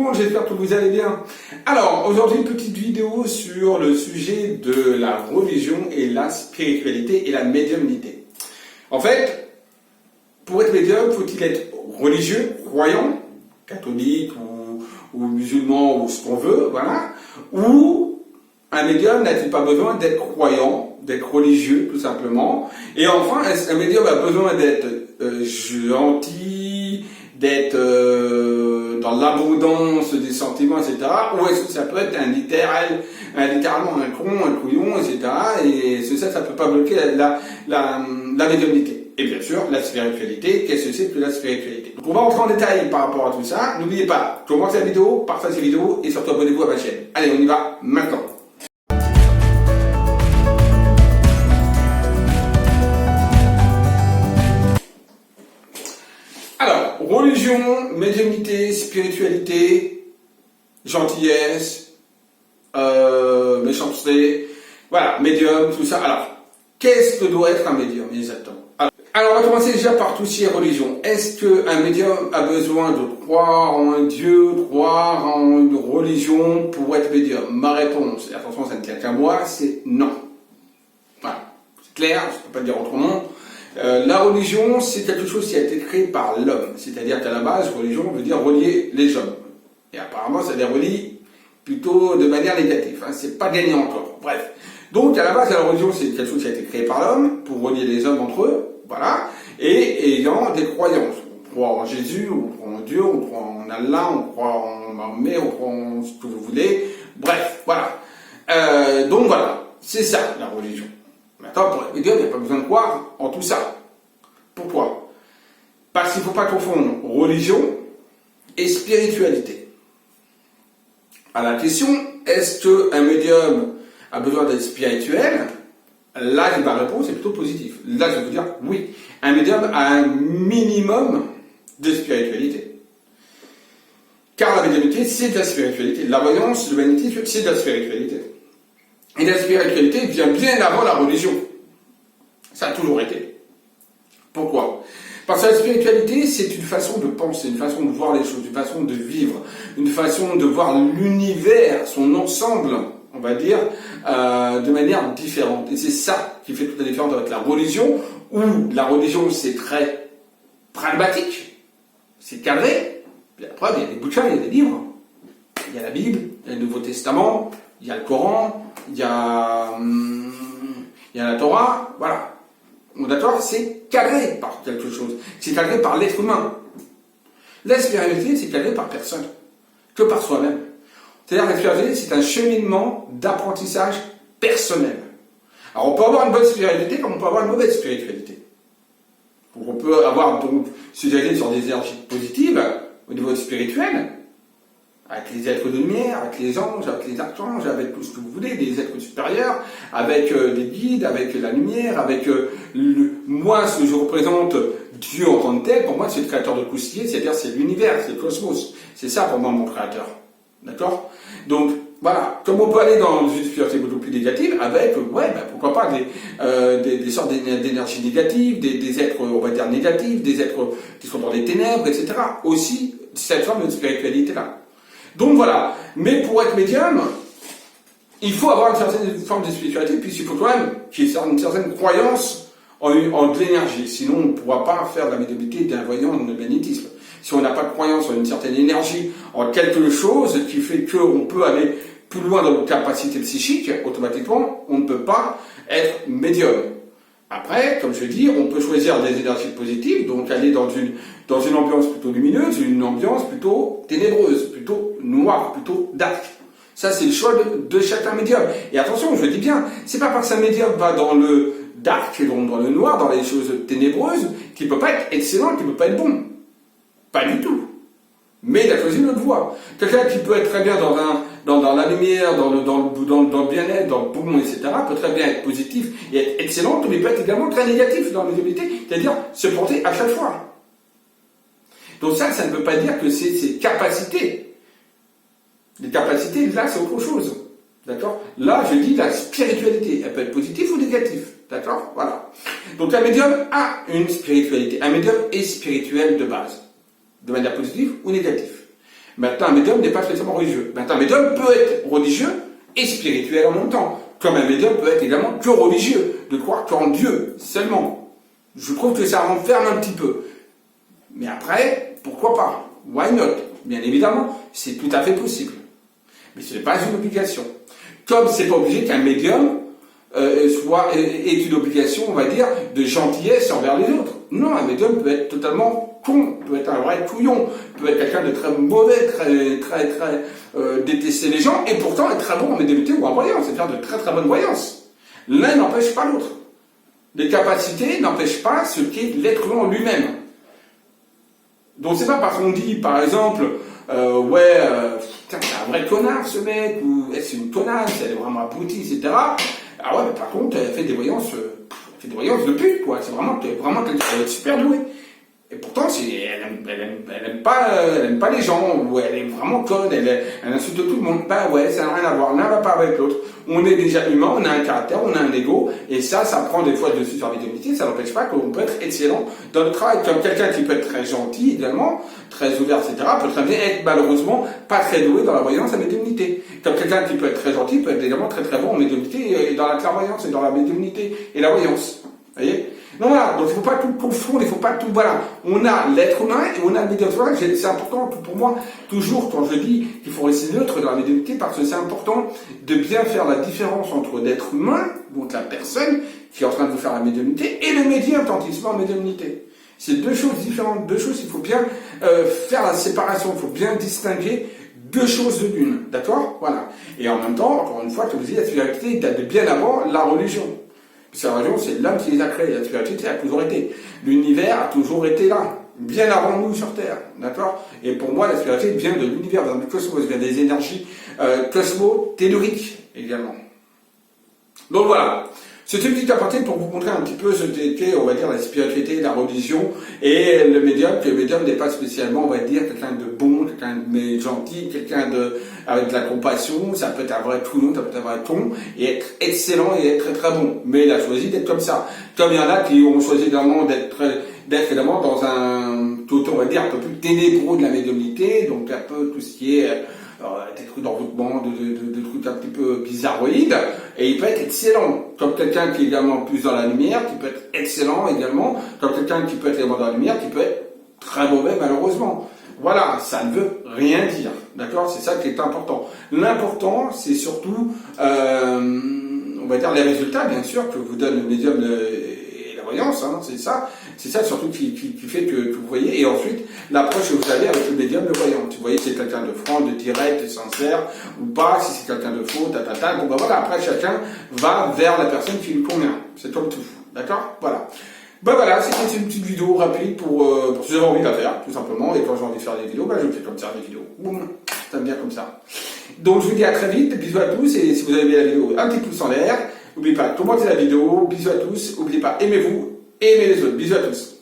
le monde, j'espère que vous allez bien. Alors, aujourd'hui, une petite vidéo sur le sujet de la religion et la spiritualité et la médiumnité. En fait, pour être médium, faut-il être religieux, croyant, catholique ou musulman ou ce qu'on veut, voilà. Ou un médium n'a-t-il pas besoin d'être croyant, d'être religieux tout simplement. Et enfin, est-ce qu'un médium a besoin d'être gentil, d'être dans l'abondance des sentiments, etc. Ou est-ce que ça peut être littéralement un con, un couillon, etc. Et ça peut pas bloquer la médiumnité. Et bien sûr, la spiritualité, qu'est-ce que c'est que la spiritualité? Donc on va rentrer en détail par rapport à tout ça. N'oubliez pas, commencez la vidéo, partagez la vidéo et surtout abonnez-vous à ma chaîne. Allez, on y va maintenant. Alors, religion, médiumnité, spiritualité, gentillesse, méchanceté, voilà, médium, tout ça. Alors, qu'est-ce que doit être un médium exactement? Alors, on va commencer déjà par tout ce qui est religion. Est-ce qu'un médium a besoin de croire en un Dieu, croire en une religion pour être médium? Ma réponse, et attention, ça ne tient qu'à moi, c'est non. Voilà, c'est clair, je ne peux pas le dire autrement. La religion, c'est quelque chose qui a été créé par l'homme. C'est-à-dire qu'à la base, religion veut dire relier les hommes. Et apparemment, ça les relie plutôt de manière négative. Hein. C'est pas gagné encore. Bref. Donc, à la base, la religion, c'est quelque chose qui a été créé par l'homme pour relier les hommes entre eux. Voilà. Et ayant des croyances. On croit en Jésus, on croit en Dieu, on croit en Allah, on croit en Mahomet, on croit en ce que vous voulez. Bref, voilà. Donc voilà. C'est ça, la religion. Maintenant, pour être médium, il n'y a pas besoin de croire en tout ça. Pourquoi? Parce qu'il ne faut pas confondre religion et spiritualité. À la question, est-ce qu'un médium a besoin d'être spirituel? Là, ma réponse est plutôt positive. Là, je veux dire oui. Un médium a un minimum de spiritualité. Car la médiumnité, c'est de la spiritualité. La voyance, le magnétisme, c'est de la spiritualité. Et la spiritualité vient bien avant la religion. Ça a toujours été. Pourquoi? Parce que la spiritualité, c'est une façon de penser, une façon de voir les choses, une façon de vivre, une façon de voir l'univers, son ensemble, on va dire, de manière différente. Et c'est ça qui fait toute la différence avec la religion, où la religion, c'est très pragmatique, c'est cadré. Puis après, il y a des bouquins, il y a des livres. Il y a la Bible, il y a le Nouveau Testament, il y a le Coran, il y a la Torah, voilà. D'accord, c'est cadré par quelque chose. C'est cadré par l'être humain. La spiritualité, c'est cadré par personne, que par soi-même. C'est-à-dire que la spiritualité, c'est un cheminement d'apprentissage personnel. Alors, on peut avoir une bonne spiritualité comme on peut avoir une mauvaise spiritualité. Donc, on peut avoir donc se diriger sur des énergies positives au niveau spirituel, avec les êtres de lumière, avec les anges, avec les archanges, avec tout ce que vous voulez, des êtres supérieurs, avec des guides, avec la lumière, avec moi, ce que je représente, Dieu en tant que tel, pour moi, c'est le créateur de tout ce qui est, c'est-à-dire c'est l'univers, c'est le cosmos. C'est ça pour moi, mon créateur. D'accord? Donc, voilà. Comme on peut aller dans une spiritualité beaucoup plus négative, avec, pourquoi pas, des sortes d'énergies négatives, des êtres, on va dire, négatifs, des êtres qui sont dans les ténèbres, etc. Aussi, cette forme de spiritualité-là. Donc voilà, mais pour être médium, il faut avoir une certaine forme de spiritualité, puisqu'il faut quand même qu'il y ait une certaine croyance en de l'énergie. Sinon, on ne pourra pas faire de la médiumnité d'un voyant de magnétisme. Si on n'a pas de croyance en une certaine énergie, en quelque chose qui fait qu'on peut aller plus loin dans nos capacités psychiques, automatiquement, on ne peut pas être médium. Après, comme je dis, on peut choisir des énergies positives, donc aller dans une ambiance plutôt lumineuse, une ambiance plutôt ténébreuse, plutôt noire, plutôt dark. Ça, c'est le choix de chacun médium. Et attention, je dis bien, c'est pas parce qu'un médium va dans le dark, dans le noir, dans les choses ténébreuses, qu'il peut pas être excellent, qu'il peut pas être bon. Pas du tout. Mais il a choisi notre voie. Quelqu'un qui peut être très bien dans la lumière, dans le bien-être, dans le bon, etc., peut très bien être positif et être excellent, mais peut être également très négatif dans la médiumnité, c'est-à-dire se porter à chaque fois. Donc ça ne veut pas dire que c'est ses capacités. Les capacités, là, c'est autre chose. D'accord? Là, je dis la spiritualité. Elle peut être positive ou négative. D'accord? Voilà. Donc un médium a une spiritualité. Un médium est spirituel de base. De manière positive ou négative. Maintenant, un médium n'est pas spécialement religieux. Maintenant, un médium peut être religieux et spirituel en même temps. Comme un médium peut être également que religieux, de croire qu'en Dieu seulement. Je trouve que ça renferme un petit peu. Mais après, pourquoi pas? Why not? Bien évidemment, c'est tout à fait possible. Mais ce n'est pas une obligation. Comme c'est pas obligé qu'un médium ait une obligation, on va dire, de gentillesse envers les autres. Non, un médium peut être totalement con, peut être un vrai couillon, peut être quelqu'un de très mauvais, très détester les gens, et pourtant être très bon en médiumnité ou en voyance, c'est faire de très très bonnes voyances. L'un n'empêche pas l'autre. Les capacités n'empêchent pas ce qu'est l'être humain lui-même. Donc c'est pas parce qu'on dit, par exemple, putain, c'est un vrai connard ce mec, ou c'est une connasse, elle est vraiment abrutie, etc. Ah ouais, mais par contre, elle fait des voyances de pute, quoi. C'est vraiment quelqu'un, elle est super douée. Et pourtant, elle aime pas les gens, ou elle est vraiment conne, elle insulte tout le monde. Bah ouais, ça n'a rien à voir, l'un va pas avec l'autre. On est déjà humain, on a un caractère, on a un ego, et ça prend des fois dessus sur la médiumnité, ça n'empêche pas qu'on peut être excellent dans le travail. Comme quelqu'un qui peut être très gentil, également, très ouvert, etc., peut très bien être, malheureusement, pas très doué dans la voyance et la médiumnité. Comme quelqu'un qui peut être très gentil, peut être également très très bon en médiumnité, et dans la clairvoyance, et dans la médiumnité, et la voyance. Vous voyez? Non, voilà, donc il ne faut pas tout confondre, il ne faut pas tout, voilà. On a l'être humain et on a le médium. C'est important pour moi, toujours, quand je dis qu'il faut rester neutre dans la médiumnité, parce que c'est important de bien faire la différence entre l'être humain, donc la personne qui est en train de vous faire la médiumnité, et le médium quand il se met en médiumnité. C'est deux choses différentes, deux choses, il faut bien faire la séparation, il faut bien distinguer deux choses de l'une, d'accord? Voilà. Et en même temps, encore une fois, comme je dis, la spiritualité date de bien avant la religion. Parce que la religion, c'est l'homme qui les a créés. La spiritualité a toujours été. L'univers a toujours été là, bien avant nous sur Terre. D'accord? Et pour moi, la spiritualité vient de l'univers, vient du cosmos, vient des énergies cosmo-telluriques également. Donc voilà. C'est une petite aparté pour vous montrer un petit peu ce qu'est, on va dire, la spiritualité, la religion et le médium, que le médium n'est pas spécialement, on va dire, quelqu'un de bon, quelqu'un de gentil, quelqu'un avec de la compassion, ça peut être un vrai couillon, ça peut être un vrai con, et être excellent et être très très bon. Mais il a choisi d'être comme ça. Comme il y en a qui ont choisi également d'être évidemment dans un, tout, on va dire, un peu plus ténébreux de la médiumnité, donc un peu tout ce qui est des trucs d'envoûtement, de trucs un petit peu bizarroïdes, et il peut être excellent, comme quelqu'un qui est également plus dans la lumière, qui peut être excellent également, comme quelqu'un qui peut être également dans la lumière, qui peut être très mauvais malheureusement. Voilà, ça ne veut rien dire, d'accord? C'est ça qui est important. L'important, c'est surtout, on va dire, les résultats, bien sûr, que vous donne le médium et la voyance, hein, c'est ça surtout qui fait que vous voyez, et ensuite, l'approche que vous avez avec le médium, le voyant. Vous voyez si c'est quelqu'un de franc, de direct, de sincère, ou pas, si c'est quelqu'un de faux, bon ben voilà, après chacun va vers la personne qui lui convient. C'est comme tout, d'accord? Voilà. Ben voilà, c'était une petite vidéo rapide pour si j'avais envie de la faire, tout simplement, et quand j'ai envie de faire des vidéos, ben je fais comme ça, des vidéos. Boum, ça me vient comme ça. Donc je vous dis à très vite, bisous à tous, et si vous avez aimé la vidéo, un petit pouce en l'air, n'oubliez pas de commenter la vidéo, bisous à tous, n'oubliez pas, aimez-vous, aimez les autres, bisous à tous.